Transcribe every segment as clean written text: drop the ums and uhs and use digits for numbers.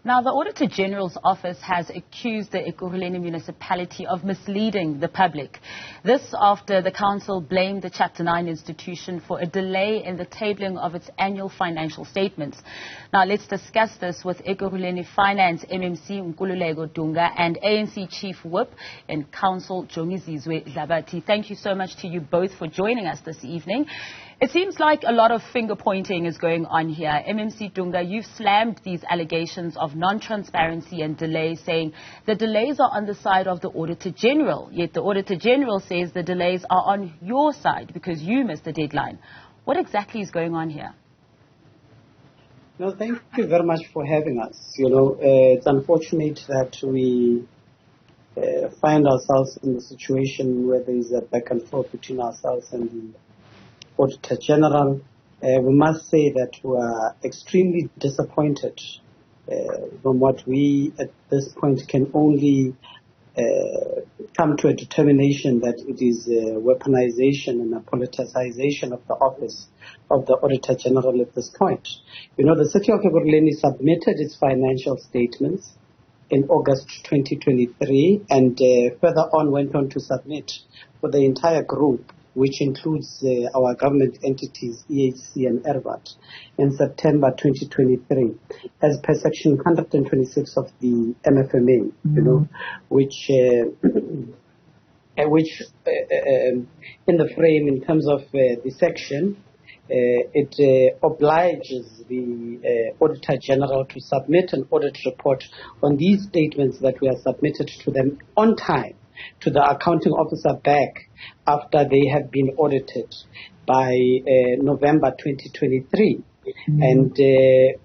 Now, the Auditor-General's office has accused the Ekurhuleni Municipality of misleading the public. This after the council blamed the Chapter 9 institution for a delay in the tabling of its annual financial statements. Now, let's discuss this with Ekurhuleni Finance MMC Nkululeko Dunga and ANC Chief Whip in Council Jongizizwe Dlabathi. Thank you so much to you both for joining us this evening. It seems like a lot of finger pointing is going on here. MMC Dunga, you've slammed these allegations of non-transparency and delay, saying the delays are on the side of the Auditor-General, yet the Auditor-General says the delays are on your side because you missed the deadline. What exactly is going on here? No, thank you very much for having us. It's unfortunate that we find ourselves in a situation where there is a back and forth between ourselves and the Auditor-General. We must say that we are extremely disappointed from what we at this point can only come to a determination that it is a weaponization and a politicization of the office of the Auditor-General at this point. The city of Ekurhuleni submitted its financial statements in August 2023 and further on went on to submit for the entire group, which includes our government entities, EHC and ERVAT, in September 2023, as per Section 126 of the MFMA, which in the frame, in terms of the section, it obliges the Auditor-General to submit an audit report on these statements that were submitted to them on time to the accounting officer back after they have been audited by November 2023. And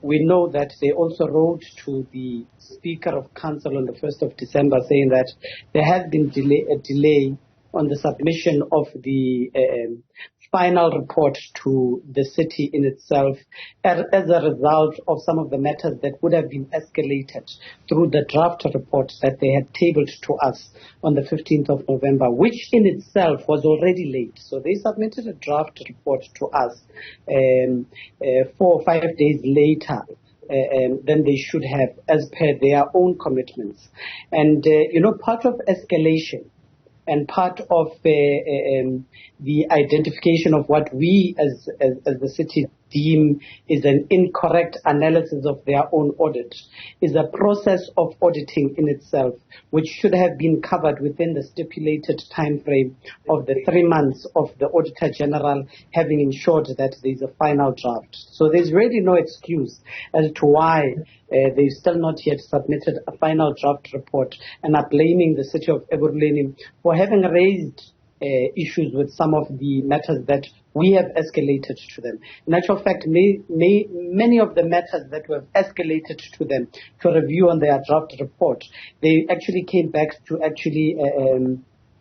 we know that they also wrote to the Speaker of Council on the 1st of December saying that there has been a delay on the submission of the final report to the city in itself as a result of some of the matters that would have been escalated through the draft report that they had tabled to us on the 15th of November, which in itself was already late. So they submitted a draft report to us 4 or 5 days later than they should have, as per their own commitments. And, part of escalation and part of the identification of what we as the city deem is an incorrect analysis of their own audit is a process of auditing in itself, which should have been covered within the stipulated time frame of the 3 months of the Auditor-General having ensured that there is a final draft. So there's really no excuse as to why they've still not yet submitted a final draft report and are blaming the city of Ekurhuleni for having raised issues with some of the matters that we have escalated to them. In actual fact, many of the matters that were escalated to them to review on their draft report, they actually came back to actually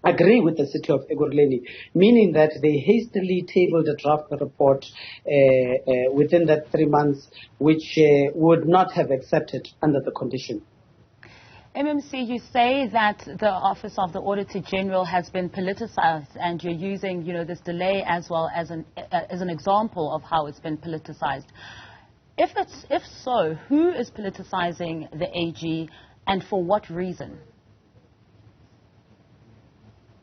agree with the city of Ekurhuleni, meaning that they hastily tabled a draft report within that 3 months, which would not have accepted under the condition. MMC, you say that the Office of the Auditor-General has been politicized, and you're using, this delay as well as an example of how it's been politicized. If so, who is politicizing the AG, and for what reason?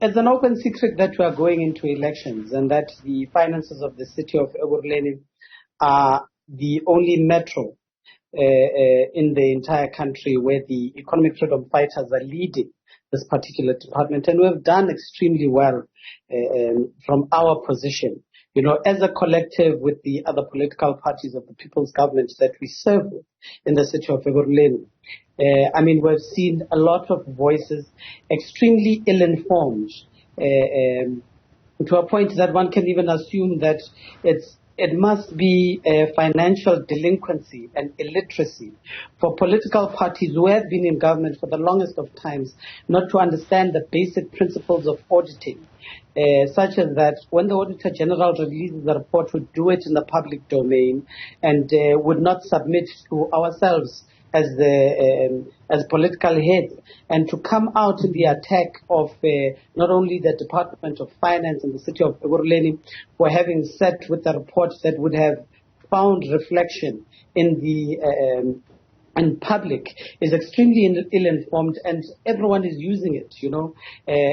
It's an open secret that we are going into elections, and that the finances of the city of Ekurhuleni are the only metro in the entire country where the economic freedom fighters are leading this particular department. And we've done extremely well from our position, as a collective with the other political parties of the people's government that we serve with in the city of Ekurhuleni. We've seen a lot of voices extremely ill-informed to a point that one can even assume that it must be financial delinquency and illiteracy for political parties who have been in government for the longest of times not to understand the basic principles of auditing, such as that when the Auditor-General releases the report, would do it in the public domain and would not submit to ourselves as political heads, and to come out in the attack of not only the Department of Finance and the city of Ekurhuleni for having set with a report that would have found reflection in the and public is extremely ill-informed, and everyone is using it,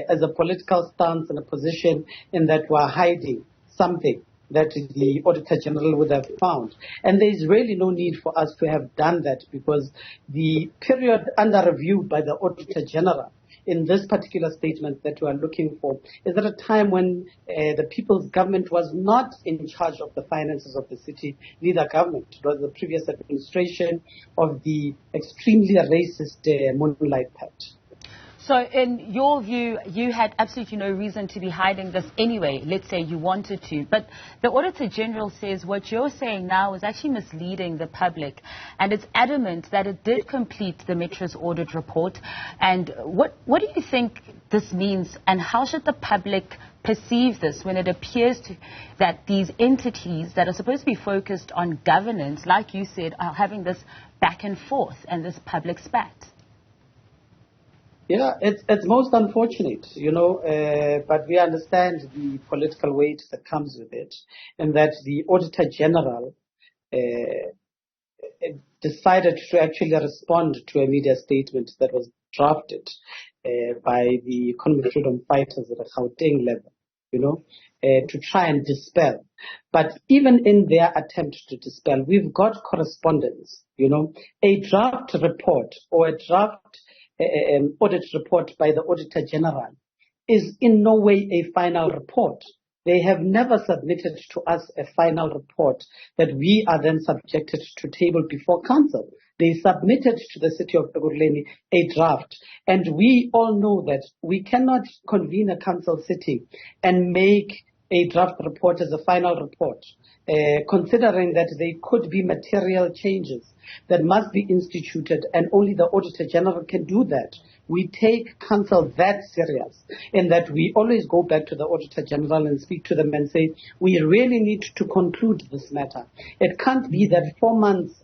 as a political stance and a position in that we're hiding something that the Auditor-General would have found. And there is really no need for us to have done that, because the period under review by the Auditor-General in this particular statement that we are looking for is at a time when the people's government was not in charge of the finances of the city, neither government. It was the previous administration of the extremely racist Moonlight Pact. So in your view, you had absolutely no reason to be hiding this anyway, let's say you wanted to. But the Auditor-General says what you're saying now is actually misleading the public. And it's adamant that it did complete the Metro's audit report. And what do you think this means? And how should the public perceive this when it appears that these entities that are supposed to be focused on governance, like you said, are having this back and forth and this public spat? Yeah, it's most unfortunate, but we understand the political weight that comes with it, and that the Auditor-General decided to actually respond to a media statement that was drafted by the economic freedom fighters at a Gauteng level, to try and dispel. But even in their attempt to dispel, we've got correspondence, a draft report or a draft audit report by the Auditor-General is in no way a final report. They have never submitted to us a final report that we are then subjected to table before council. They submitted to the city of Ekurhuleni a draft, and we all know that we cannot convene a council sitting and make a draft report as a final report, considering that there could be material changes that must be instituted, and only the Auditor-General can do that. We take council that serious, in that we always go back to the Auditor-General and speak to them and say, we really need to conclude this matter. It can't be that 4 months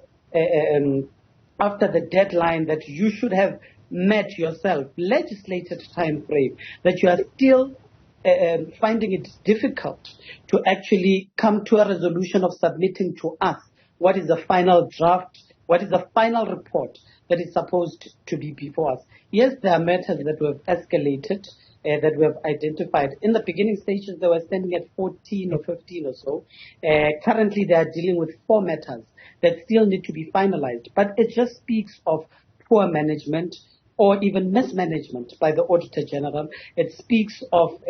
after the deadline that you should have met yourself, legislated time frame, that you are still finding it difficult to actually come to a resolution of submitting to us what is the final draft, what is the final report that is supposed to be before us. Yes, there are matters that we have escalated, that we have identified. In the beginning stages, they were standing at 14 or 15 or so. Currently, they are dealing with 4 matters that still need to be finalized. But it just speaks of poor management or even mismanagement by the Auditor-General. It speaks of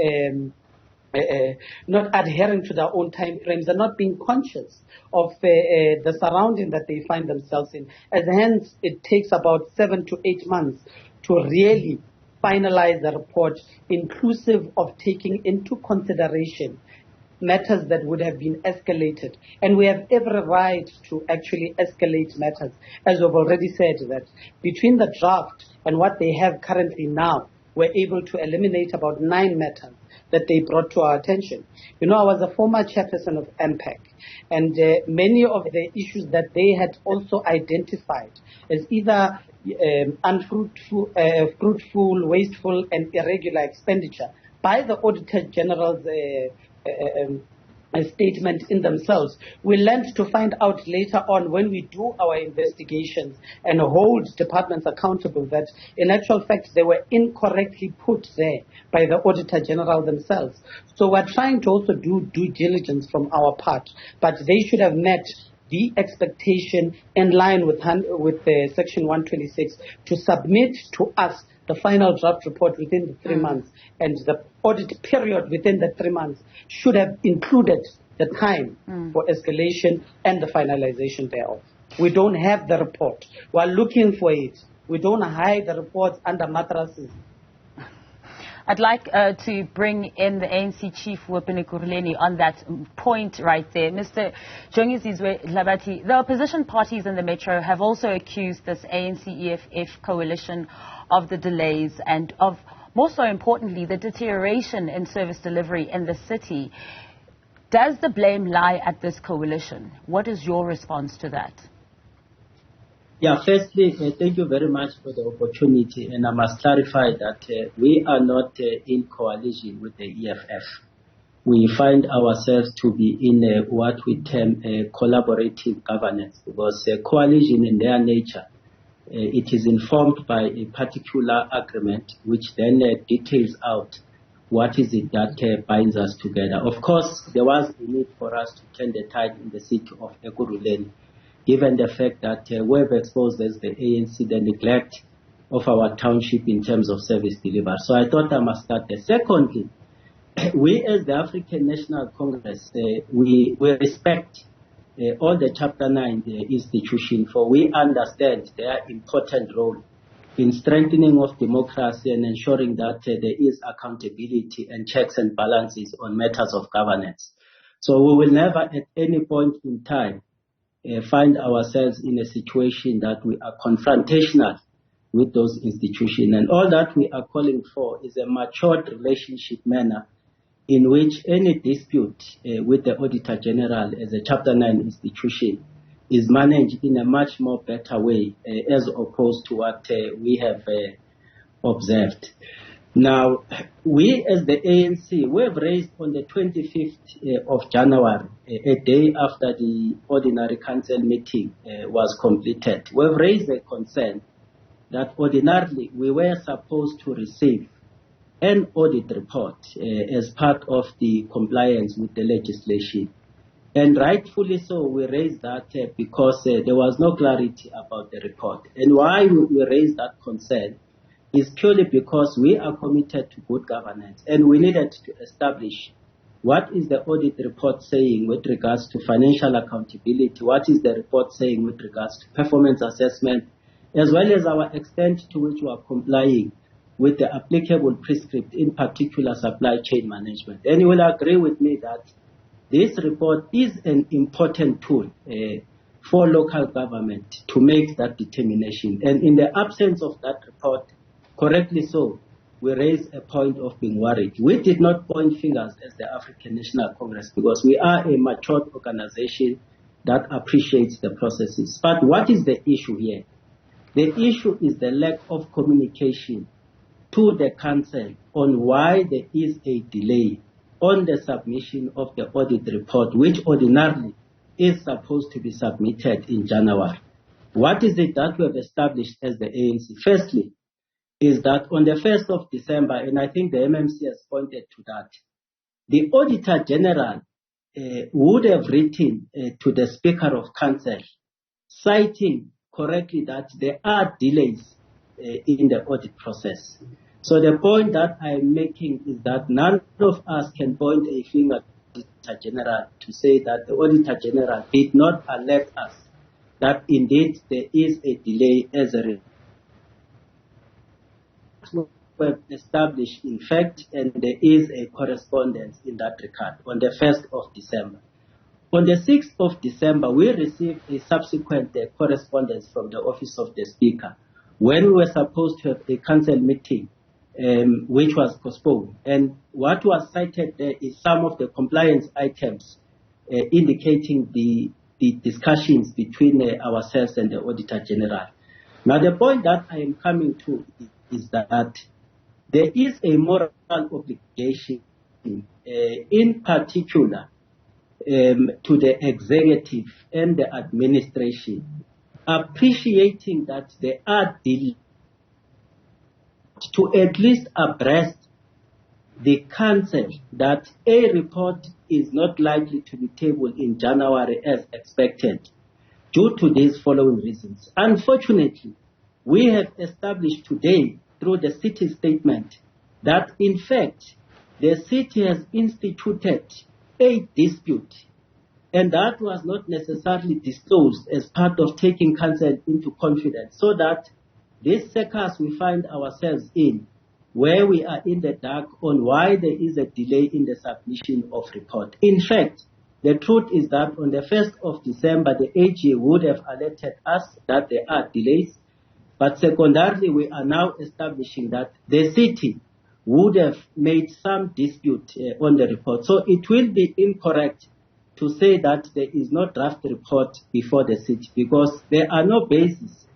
not adhering to their own time frames and not being conscious of the surrounding that they find themselves in. As hence, it takes about 7 to 8 months to really finalize the report, inclusive of taking into consideration matters that would have been escalated. And we have every right to actually escalate matters. As we've already said, that between the draft and what they have currently now, we're able to eliminate about 9 matters that they brought to our attention. I was a former chairperson of MPEC, and many of the issues that they had also identified as either unfruitful, fruitful, wasteful, and irregular expenditure by the Auditor-General's a statement in themselves. We learned to find out later on when we do our investigations and hold departments accountable that in actual fact they were incorrectly put there by the Auditor-General themselves. So we're trying to also do due diligence from our part, but they should have met the expectation in line with Section 126 to submit to us the final draft report within the 3 months, and the audit period within the 3 months should have included the time for escalation and the finalization thereof. We don't have the report. We're looking for it. We don't hide the reports under mattresses. I'd like to bring in the ANC Chief Whip in Ekurhuleni on that point right there. Mr. Jongizizwe Dlabathi, the opposition parties in the Metro have also accused this ANC-EFF coalition of the delays and of, more so importantly, the deterioration in service delivery in the city. Does the blame lie at this coalition? What is your response to that? Yeah, firstly, thank you very much for the opportunity, and I must clarify that we are not in coalition with the EFF. We find ourselves to be in what we term collaborative governance, because coalition in their nature it is informed by a particular agreement which then details out what is it that binds us together. Of course, there was a need for us to turn the tide in the city of Ekurhuleni, given the fact that we've exposed as the ANC the neglect of our township in terms of service delivery. So I thought I must start there. Secondly, we as the African National Congress, we respect all the Chapter 9 institutions, for we understand their important role in strengthening of democracy and ensuring that there is accountability and checks and balances on matters of governance. So we will never at any point in time find ourselves in a situation that we are confrontational with those institutions. And all that we are calling for is a matured relationship manner in which any dispute with the Auditor-General as a Chapter 9 institution is managed in a much more better way as opposed to what we have observed. Now, we as the ANC, we have raised on the 25th of January, a day after the ordinary council meeting was completed, we have raised a concern that ordinarily we were supposed to receive an audit report as part of the compliance with the legislation. And rightfully so, we raised that because there was no clarity about the report. And why we raised that concern is purely because we are committed to good governance, and we needed to establish what is the audit report saying with regards to financial accountability, what is the report saying with regards to performance assessment, as well as our extent to which we are complying with the applicable prescript, in particular supply chain management. And you will agree with me that this report is an important tool for local government to make that determination. And in the absence of that report, correctly so, we raised a point of being worried. We did not point fingers as the African National Congress because we are a matured organization that appreciates the processes. But what is the issue here? The issue is the lack of communication to the council on why there is a delay on the submission of the audit report, which ordinarily is supposed to be submitted in January. What is it that we have established as the ANC? Firstly, is that on the 1st of December, and I think the MMC has pointed to that, the Auditor-General would have written to the Speaker of Council, citing correctly that there are delays in the audit process. So the point that I'm making is that none of us can point a finger at the Auditor-General to say that the Auditor-General did not alert us that indeed there is a delay as a result. We have established in fact, and there is a correspondence in that regard on the 1st of December. On the 6th of December, we received a subsequent correspondence from the Office of the Speaker when we were supposed to have a council meeting which was postponed. And what was cited there is some of the compliance items indicating the discussions between ourselves and the Auditor-General. Now, the point that I am coming to is that there is a moral obligation, in particular, to the executive and the administration, appreciating that there are delays to at least abreast the council that a report is not likely to be tabled in January as expected due to these following reasons. Unfortunately, we have established today through the city statement that in fact the city has instituted a dispute, and that was not necessarily disclosed as part of taking council into confidence, so that this circus we find ourselves in, where we are in the dark on why there is a delay in the submission of report. In fact, the truth is that on the 1st of December, the AG would have alerted us that there are delays, but secondarily, we are now establishing that the city would have made some dispute on the report. So it will be incorrect to say that there is no draft report before the city, because there are no basis,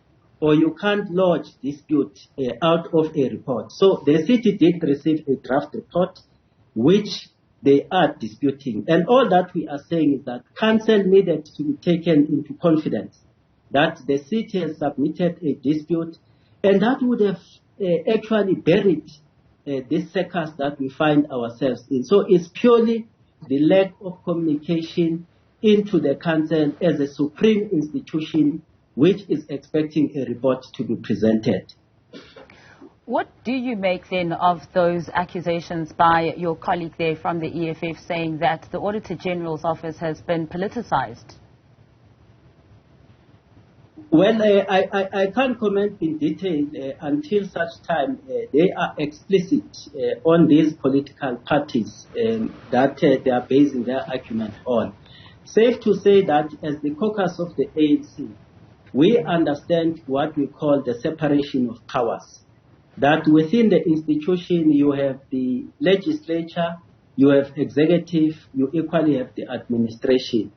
or you can't lodge dispute out of a report. So the city did receive a draft report, which they are disputing. And all that we are saying is that council needed to be taken into confidence that the city has submitted a dispute, and that would have actually buried this circus that we find ourselves in. So it's purely the lack of communication into the council as a supreme institution which is expecting a report to be presented. What do you make then of those accusations by your colleague there from the EFF saying that the Auditor-General's office has been politicized? Well, I can't comment in detail until such time they are explicit on these political parties that they are basing their argument on. Safe to say that as the caucus of the ANC, we understand what we call the separation of powers. That within the institution you have the legislature, you have executive, you equally have the administration.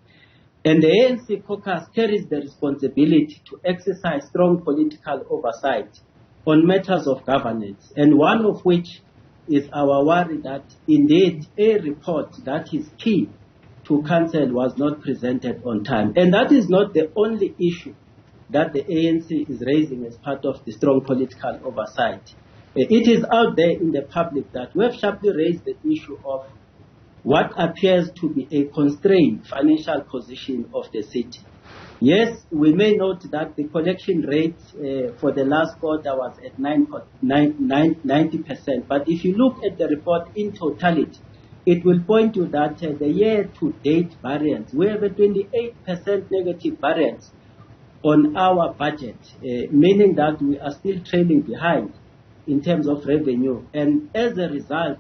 And the ANC caucus carries the responsibility to exercise strong political oversight on matters of governance, and one of which is our worry that indeed a report that is key to council was not presented on time. And that is not the only issue that the ANC is raising as part of the strong political oversight. It is out there in the public that we have sharply raised the issue of what appears to be a constrained financial position of the city. Yes, we may note that the collection rate for the last quarter was at 90%, but if you look at the report in totality, it will point to that the year-to-date variance, we have a 28% negative variance on our budget, meaning that we are still trailing behind in terms of revenue. And as a result,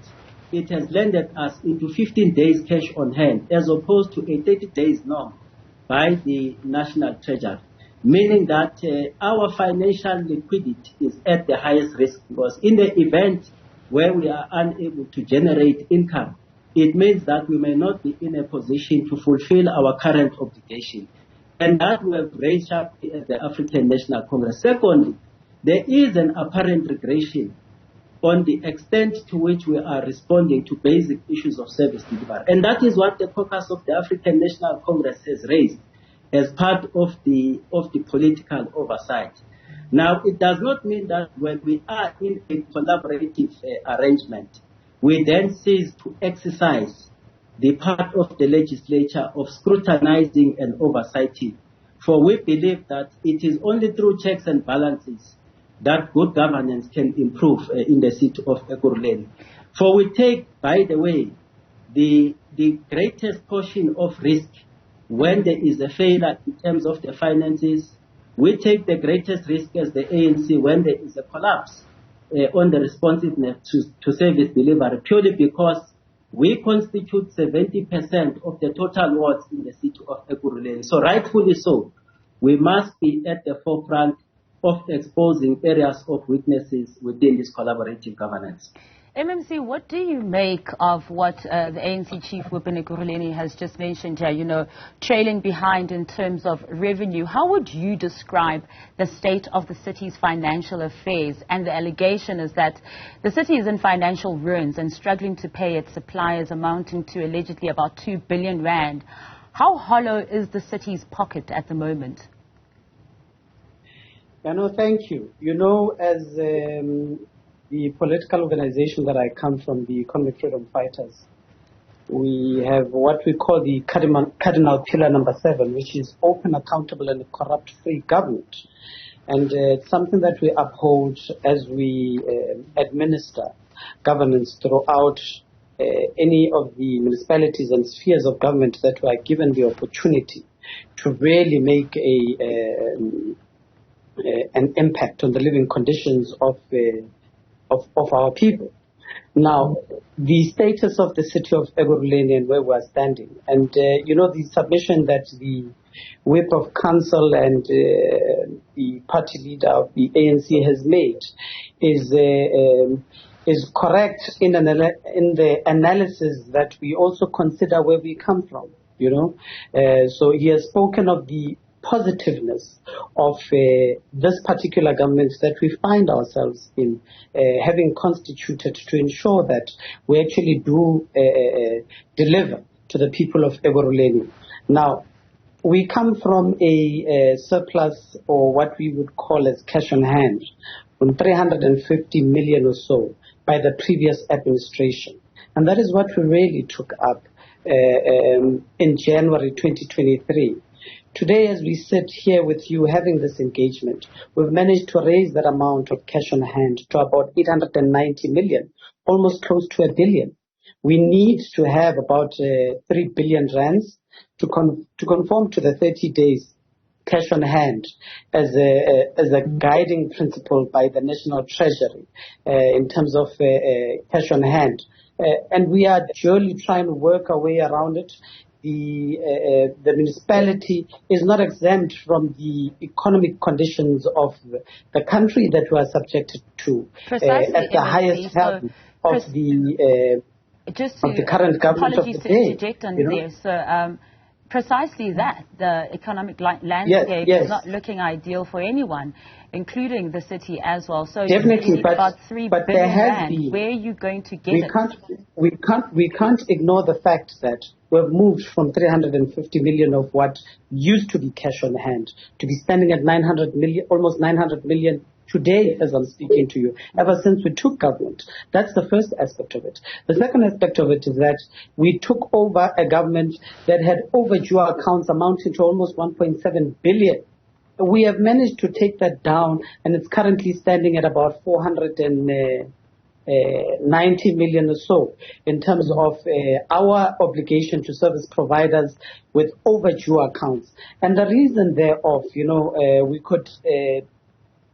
it has landed us into 15 days cash on hand as opposed to a 30 days norm by the National Treasury, meaning that our financial liquidity is at the highest risk, because in the event where we are unable to generate income, it means that we may not be in a position to fulfill our current obligation. And that we have raised up at the African National Congress. Secondly, there is an apparent regression on the extent to which we are responding to basic issues of service delivery. And that is what the caucus of the African National Congress has raised as part of the political oversight. Now, it does not mean that when we are in a collaborative arrangement, we then cease to exercise the part of the legislature of scrutinizing and oversighting. For we believe that it is only through checks and balances that good governance can improve in the city of Ekurhuleni. For we take, by the way, the greatest portion of risk when there is a failure in terms of the finances. We take the greatest risk as the ANC when there is a collapse on the responsiveness to service delivery, purely because we constitute 70% of the total wards in the city of Ekurhuleni. So rightfully so, we must be at the forefront of exposing areas of weaknesses within this collaborative governance. MMC, what do you make of what the ANC Chief Whip in Ekurhuleni has just mentioned here, trailing behind in terms of revenue? How would you describe the state of the city's financial affairs? And the allegation is that the city is in financial ruins and struggling to pay its suppliers, amounting to allegedly about 2 billion rand. How hollow is the city's pocket at the moment? Thank you. As the political organization that I come from, the Economic Freedom Fighters, we have what we call the cardinal pillar number 7, which is open, accountable, and corrupt-free government. And it's something that we uphold as we administer governance throughout any of the municipalities and spheres of government that we are given the opportunity to really make an impact on the living conditions of our people. Now, the status of the city of Ekurhuleni and where we are standing, and the submission that the Whip of Council and the party leader of the ANC has made is correct in the analysis that we also consider where we come from. So he has spoken of the positiveness of this particular government that we find ourselves in, having constituted to ensure that we actually do deliver to the people of Ekurhuleni. Now, we come from a surplus, or what we would call as cash on hand, from 350 million or so by the previous administration. And that is what we really took up in January 2023. Today, as we sit here with you having this engagement, we've managed to raise that amount of cash on hand to about 890 million, almost close to 1 billion. We need to have about 3 billion rands to conform to the 30 days cash on hand as a guiding principle by the National Treasury in terms of cash on hand. And we are duly trying to work our way around it. The municipality is not exempt from the economic conditions of the country that we are subjected to at the highest level of the current government of the day. Apologies to interject on there. So precisely that, the economic landscape is not looking ideal for anyone, including the city as well. So definitely, about 3 but billion there has rand. been. Where are you going to get it? We can't ignore the fact that we've moved from 350 million of what used to be cash on hand to be standing at 900 million, almost 900 million today as I'm speaking to you, ever since we took government. That's the first aspect of it. The second aspect of it is that we took over a government that had overdue accounts amounting to almost 1.7 billion. We have managed to take that down, and it's currently standing at about 490 million or so in terms of our obligation to service providers with overdue accounts. And the reason thereof, we could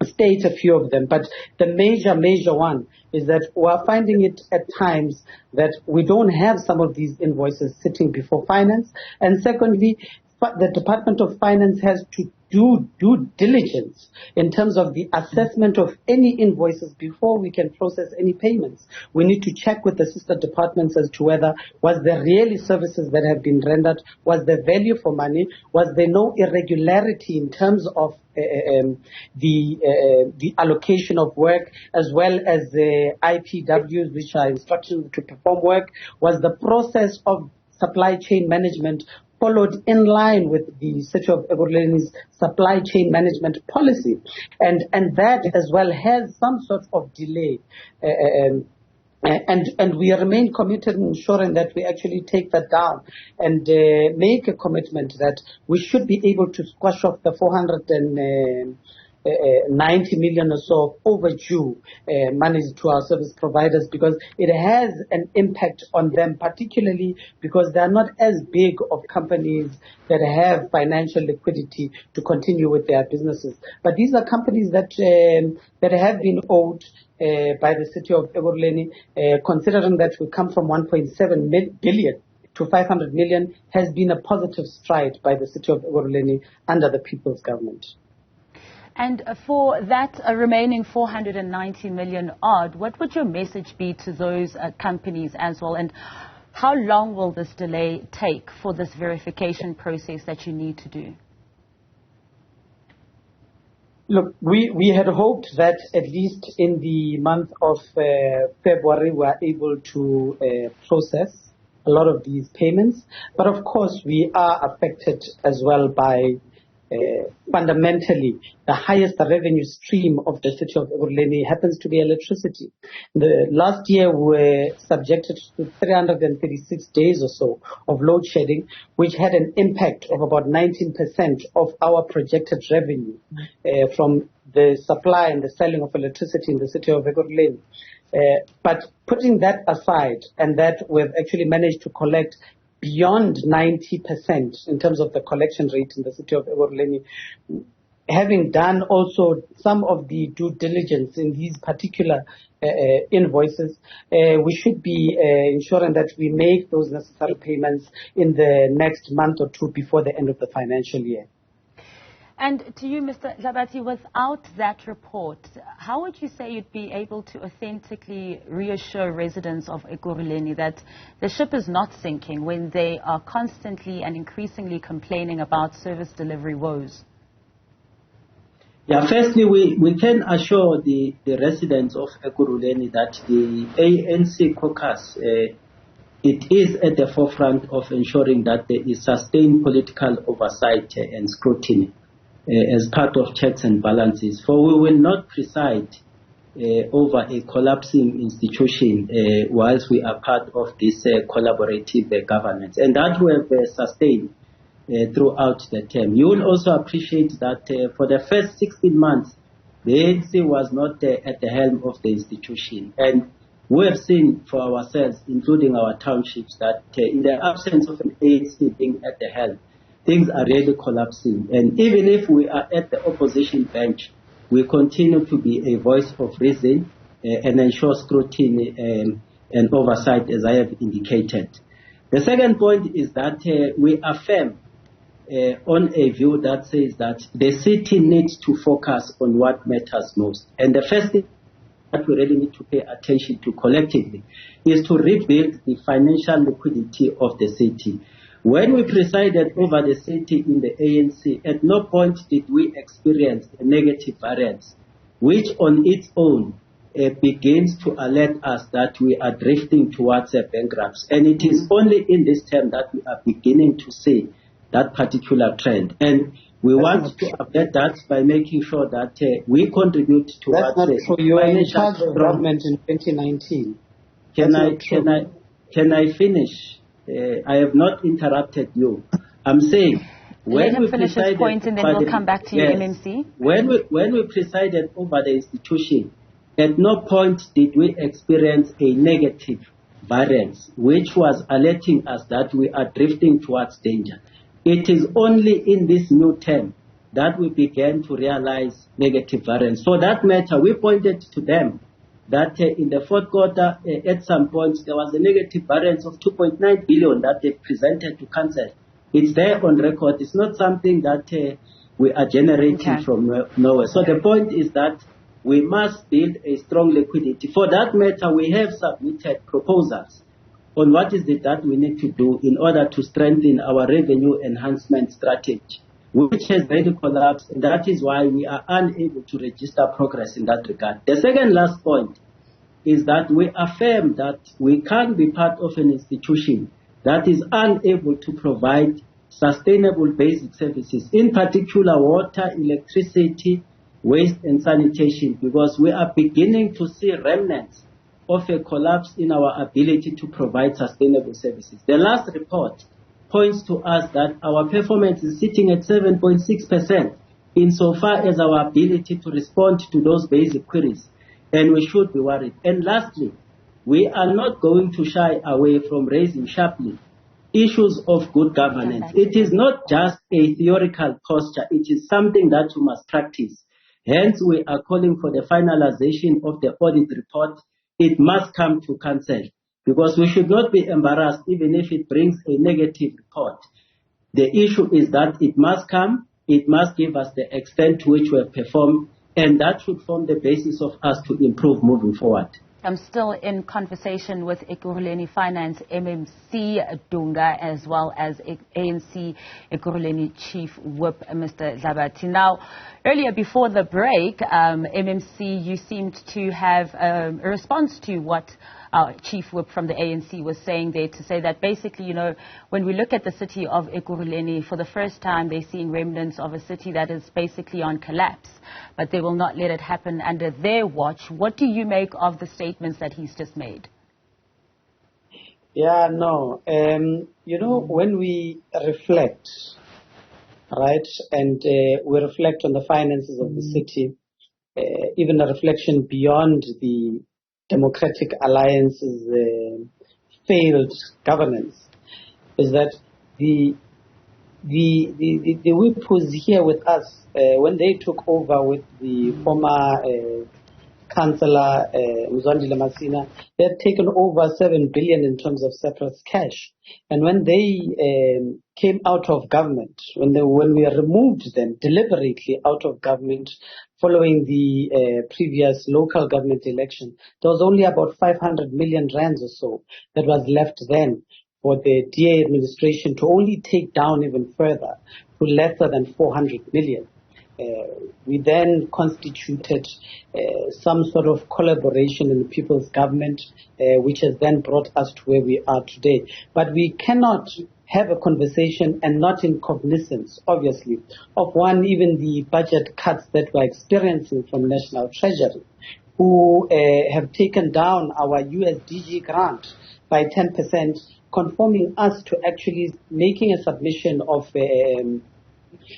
state a few of them, but the major one is that we are finding it at times that we don't have some of these invoices sitting before finance. And secondly, the Department of Finance has to do due diligence in terms of the assessment of any invoices before we can process any payments. We need to check with the sister departments as to whether was there really services that have been rendered, was there value for money, was there no irregularity in terms of the allocation of work, as well as the IPWs, which are instructions to perform work, was the process of supply chain management followed in line with the City of Ekurhuleni's supply chain management policy. And that as well has some sort of delay. And we remain committed in ensuring that we actually take that down and make a commitment that we should be able to squash off the 490 million or so of overdue monies to our service providers, because it has an impact on them, particularly because they are not as big of companies that have financial liquidity to continue with their businesses. But these are companies that have been owed by the City of Ekurhuleni, considering that we come from 1.7 billion to 500 million, has been a positive stride by the City of Ekurhuleni under the People's Government. And for that remaining 490 million odd, what would your message be to those companies as well? And how long will this delay take for this verification process that you need to do? Look, we had hoped that at least in the month of February we were able to process a lot of these payments. But of course we are affected as well by fundamentally the highest revenue stream of the City of Ekurhuleni happens to be electricity. The last year we were subjected to 336 days or so of load shedding, which had an impact of about 19% of our projected revenue from the supply and the selling of electricity in the City of Ekurhuleni. But putting that aside, and that we've actually managed to collect beyond 90% in terms of the collection rate in the City of Ekurhuleni, having done also some of the due diligence in these particular invoices, we should be ensuring that we make those necessary payments in the next month or two before the end of the financial year. And to you, Mr. Dlabathi, without that report, how would you say you'd be able to authentically reassure residents of Ekurhuleni that the ship is not sinking when they are constantly and increasingly complaining about service delivery woes? Yeah, firstly, we can assure the residents of Ekurhuleni that the ANC caucus it is at the forefront of ensuring that there is sustained political oversight and scrutiny as part of checks and balances. For we will not preside over a collapsing institution whilst we are part of this collaborative governance. And that we have sustained throughout the term. You will also appreciate that for the first 16 months, the ANC was not at the helm of the institution. And we have seen for ourselves, including our townships, that in the absence of an ANC being at the helm, things are really collapsing. And even if we are at the opposition bench, we continue to be a voice of reason and ensure scrutiny and oversight, as I have indicated. The second point is that we affirm on a view that says that the city needs to focus on what matters most. And the first thing that we really need to pay attention to collectively is to rebuild the financial liquidity of the city. When we presided over the city in the ANC, at no point did we experience a negative variance, which on its own begins to alert us that we are drifting towards a bankruptcy. And it is only in this term that we are beginning to see that particular trend. And we want to update that by making sure that we contribute towards that's not true. You were in charge of government in 2019. Can I finish? I have not interrupted you. I'm saying when we finish his point and then we'll come back to you, MMC. When we presided over the institution, at no point did we experience a negative variance, which was alerting us that we are drifting towards danger. It is only in this new term that we began to realize negative variance. For that matter, we pointed to them that in the fourth quarter, at some point, there was a negative variance of 2.9 billion that they presented to council. It's there on record. It's not something that we are generating from nowhere. So the point is that we must build a strong liquidity. For that matter, we have submitted proposals on what is it that we need to do in order to strengthen our revenue enhancement strategy, which has already collapsed, and that is why we are unable to register progress in that regard. The second last point is that we affirm that we can't be part of an institution that is unable to provide sustainable basic services, in particular water, electricity, waste and sanitation, because we are beginning to see remnants of a collapse in our ability to provide sustainable services. The last report points to us that our performance is sitting at 7.6% insofar as our ability to respond to those basic queries, and we should be worried. And lastly, we are not going to shy away from raising sharply issues of good governance. It is not just a theoretical posture, it is something that you must practice. Hence, we are calling for the finalization of the audit report. It must come to council, because we should not be embarrassed even if it brings a negative report. The issue is that it must come, it must give us the extent to which we have performed, and that should form the basis of us to improve moving forward. I'm still in conversation with Ekurhuleni Finance MMC Dunga, as well as ANC Ekurhuleni Chief Whip Mr. Dlabathi. Now, earlier before the break, MMC, you seemed to have a response to what our Chief Whip from the ANC was saying there, to say that basically, you know, when we look at the city of Ekurhuleni, for the first time they're seeing remnants of a city that is basically on collapse, but they will not let it happen under their watch. What do you make of the statements that he's just made? Yeah, no. You know, when we reflect, right, and we reflect on the finances of the city, even a reflection beyond the democratic alliance's failed governance, is that the whip was here with us when they took over with the former Councillor Mzwandile Masina. They had taken over 7 billion in terms of surplus cash, and when they came out of government, when we removed them deliberately out of government following the previous local government election, there was only about 500 million rands or so that was left then for the DA administration to only take down even further to lesser than 400 million. we then constituted some sort of collaboration in the people's government, which has then brought us to where we are today. But we cannot have a conversation and not in cognizance, obviously, of even the budget cuts that we're experiencing from National Treasury, who have taken down our USDG grant by 10%, conforming us to actually making a submission of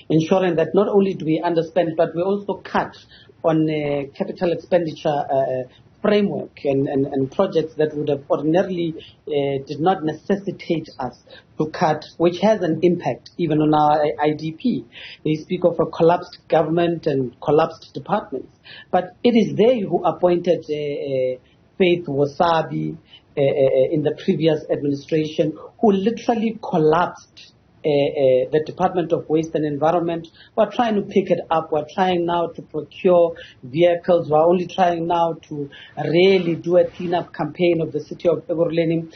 ensuring that not only do we understand, but we also cut on capital expenditure framework and projects that would have ordinarily did not necessitate us to cut, which has an impact even on our IDP. They speak of a collapsed government and collapsed departments. But it is they who appointed Faith Wasabi in the previous administration, who literally collapsed the Department of Waste and Environment. We're trying to pick it up. We're trying now to procure vehicles. We're only trying now to really do a cleanup campaign of the city of Ekurhuleni,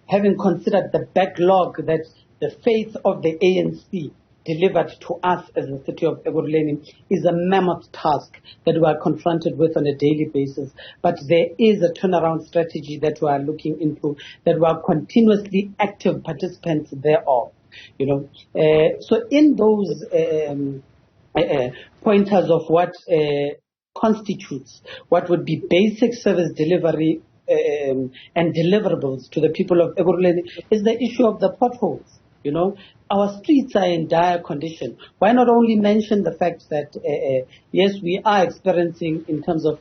having considered the backlog that the faith of the ANC delivered to us as the city of Ekurhuleni is a mammoth task that we are confronted with on a daily basis. But there is a turnaround strategy that we are looking into, that we are continuously active participants thereof. So in those pointers of what constitutes what would be basic service delivery and deliverables to the people of Ekurhuleni is the issue of the potholes. Our streets are in dire condition. Why not only mention the fact that, yes, we are experiencing in terms of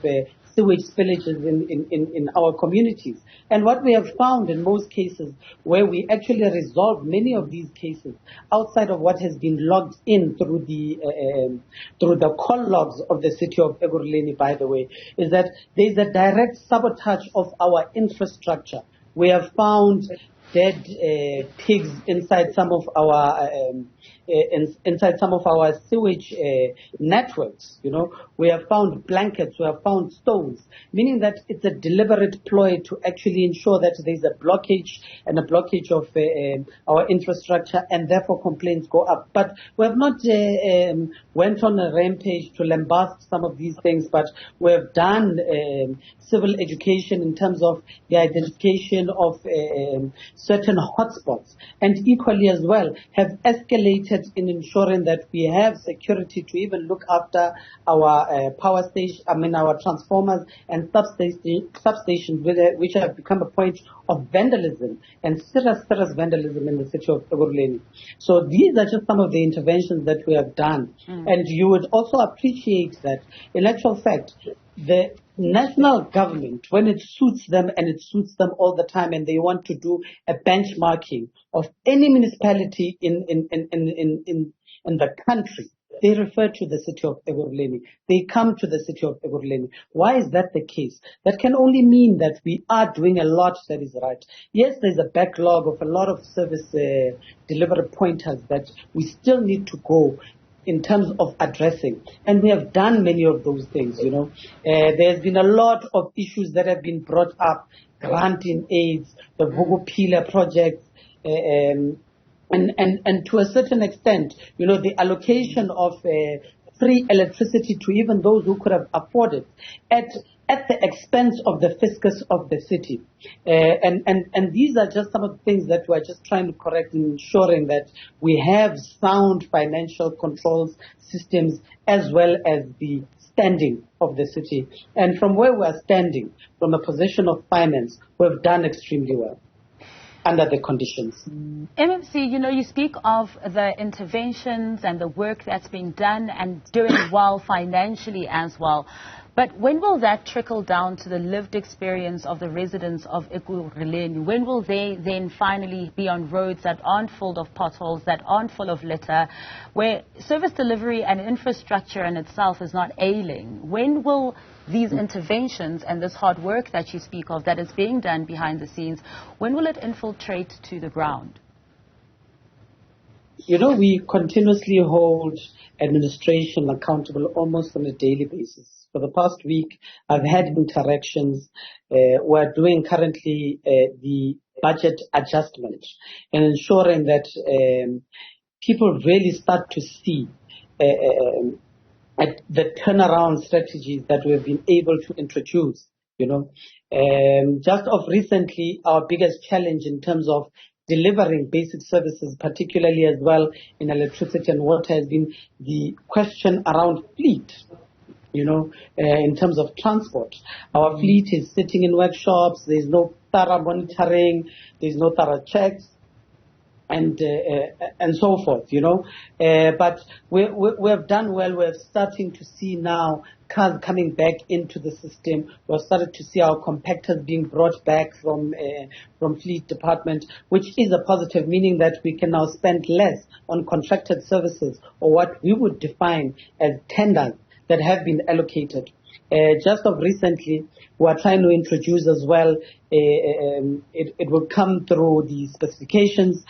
sewage spillages in our communities. And what we have found in most cases, where we actually resolve many of these cases outside of what has been logged in through the call logs of the city of Ekurhuleni, by the way, is that there is a direct sabotage of our infrastructure. We have found dead pigs inside some of our sewage networks. We have found blankets, we have found stones, meaning that it's a deliberate ploy to actually ensure that there's a blockage of our infrastructure, and therefore complaints go up. But we have not went on a rampage to lambast some of these things, but we have done civil education in terms of the identification of certain hotspots, and equally as well have escalated in ensuring that we have security to even look after our power station, our transformers and substations, which have become a point of vandalism and serious vandalism in the city of Ekurhuleni. So these are just some of the interventions that we have done. And you would also appreciate that, in actual fact, the national government, when it suits them, and it suits them all the time, and they want to do a benchmarking of any municipality in the country, they refer to the city of Ekurhuleni. They come to the city of Ekurhuleni. Why is that the case? That can only mean that we are doing a lot that is right. Yes, there's a backlog of a lot of service delivery pointers that we still need to go in terms of addressing. And we have done many of those things, There's been a lot of issues that have been brought up, granting aids, the Vugupila project, and to a certain extent, the allocation of free electricity to even those who could have afforded at the expense of the fiscus of the city. And these are just some of the things that we're just trying to correct in ensuring that we have sound financial controls systems as well as the standing of the city. And from where we're standing, from a position of finance, we've done extremely well under the conditions. MMC, you speak of the interventions and the work that's being done and doing well financially as well. But when will that trickle down to the lived experience of the residents of Ekurhuleni? When will they then finally be on roads that aren't full of potholes, that aren't full of litter, where service delivery and infrastructure in itself is not ailing? When will these interventions and this hard work that you speak of that is being done behind the scenes, when will it infiltrate to the ground? We continuously hold administration accountable almost on a daily basis. For the past week, I've had interactions. We're doing currently the budget adjustment and ensuring that people really start to see at the turnaround strategies that we've been able to introduce. Just of recently, our biggest challenge in terms of delivering basic services, particularly as well in electricity and water, has been the question around fleet. In terms of transport, our fleet is sitting in workshops. There's no thorough monitoring. There's no thorough checks, and so forth. But we've done well. We're starting to see now cars coming back into the system. We've started to see our compactors being brought back from fleet department, which is a positive, meaning that we can now spend less on contracted services, or what we would define as tenders that have been allocated. Just of recently, we are trying to introduce as well, it will come through the specifications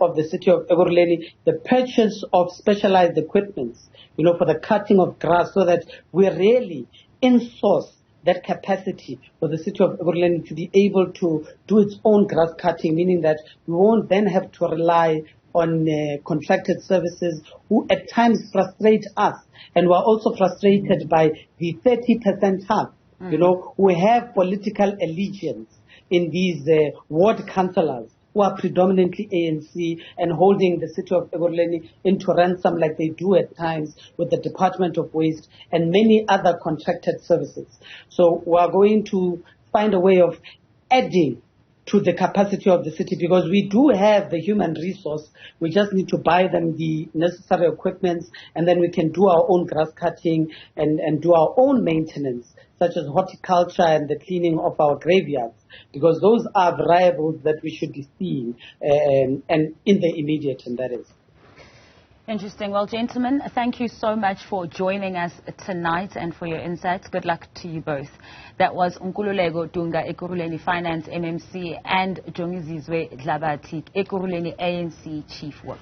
of the city of Ekurhuleni, the purchase of specialized equipment, for the cutting of grass, so that we really in-source that capacity for the city of Ekurhuleni to be able to do its own grass cutting, meaning that we won't then have to rely on contracted services who at times frustrate us. And we're also frustrated by the 30% tax, who have political allegiance in these ward councillors who are predominantly ANC and holding the city of Ekurhuleni into ransom like they do at times with the Department of Waste and many other contracted services. So we are going to find a way of adding to the capacity of the city, because we do have the human resource. We just need to buy them the necessary equipment, and then we can do our own grass cutting and do our own maintenance, such as horticulture and the cleaning of our graveyards, because those are variables that we should be seeing and in the immediate, and that is. Interesting. Well, gentlemen, thank you so much for joining us tonight and for your insights. Good luck to you both. That was Nkululeko Dunga, Ekurhuleni Finance MMC, and Jongizizwe Dlabathi, Ekurhuleni ANC Chief Whip.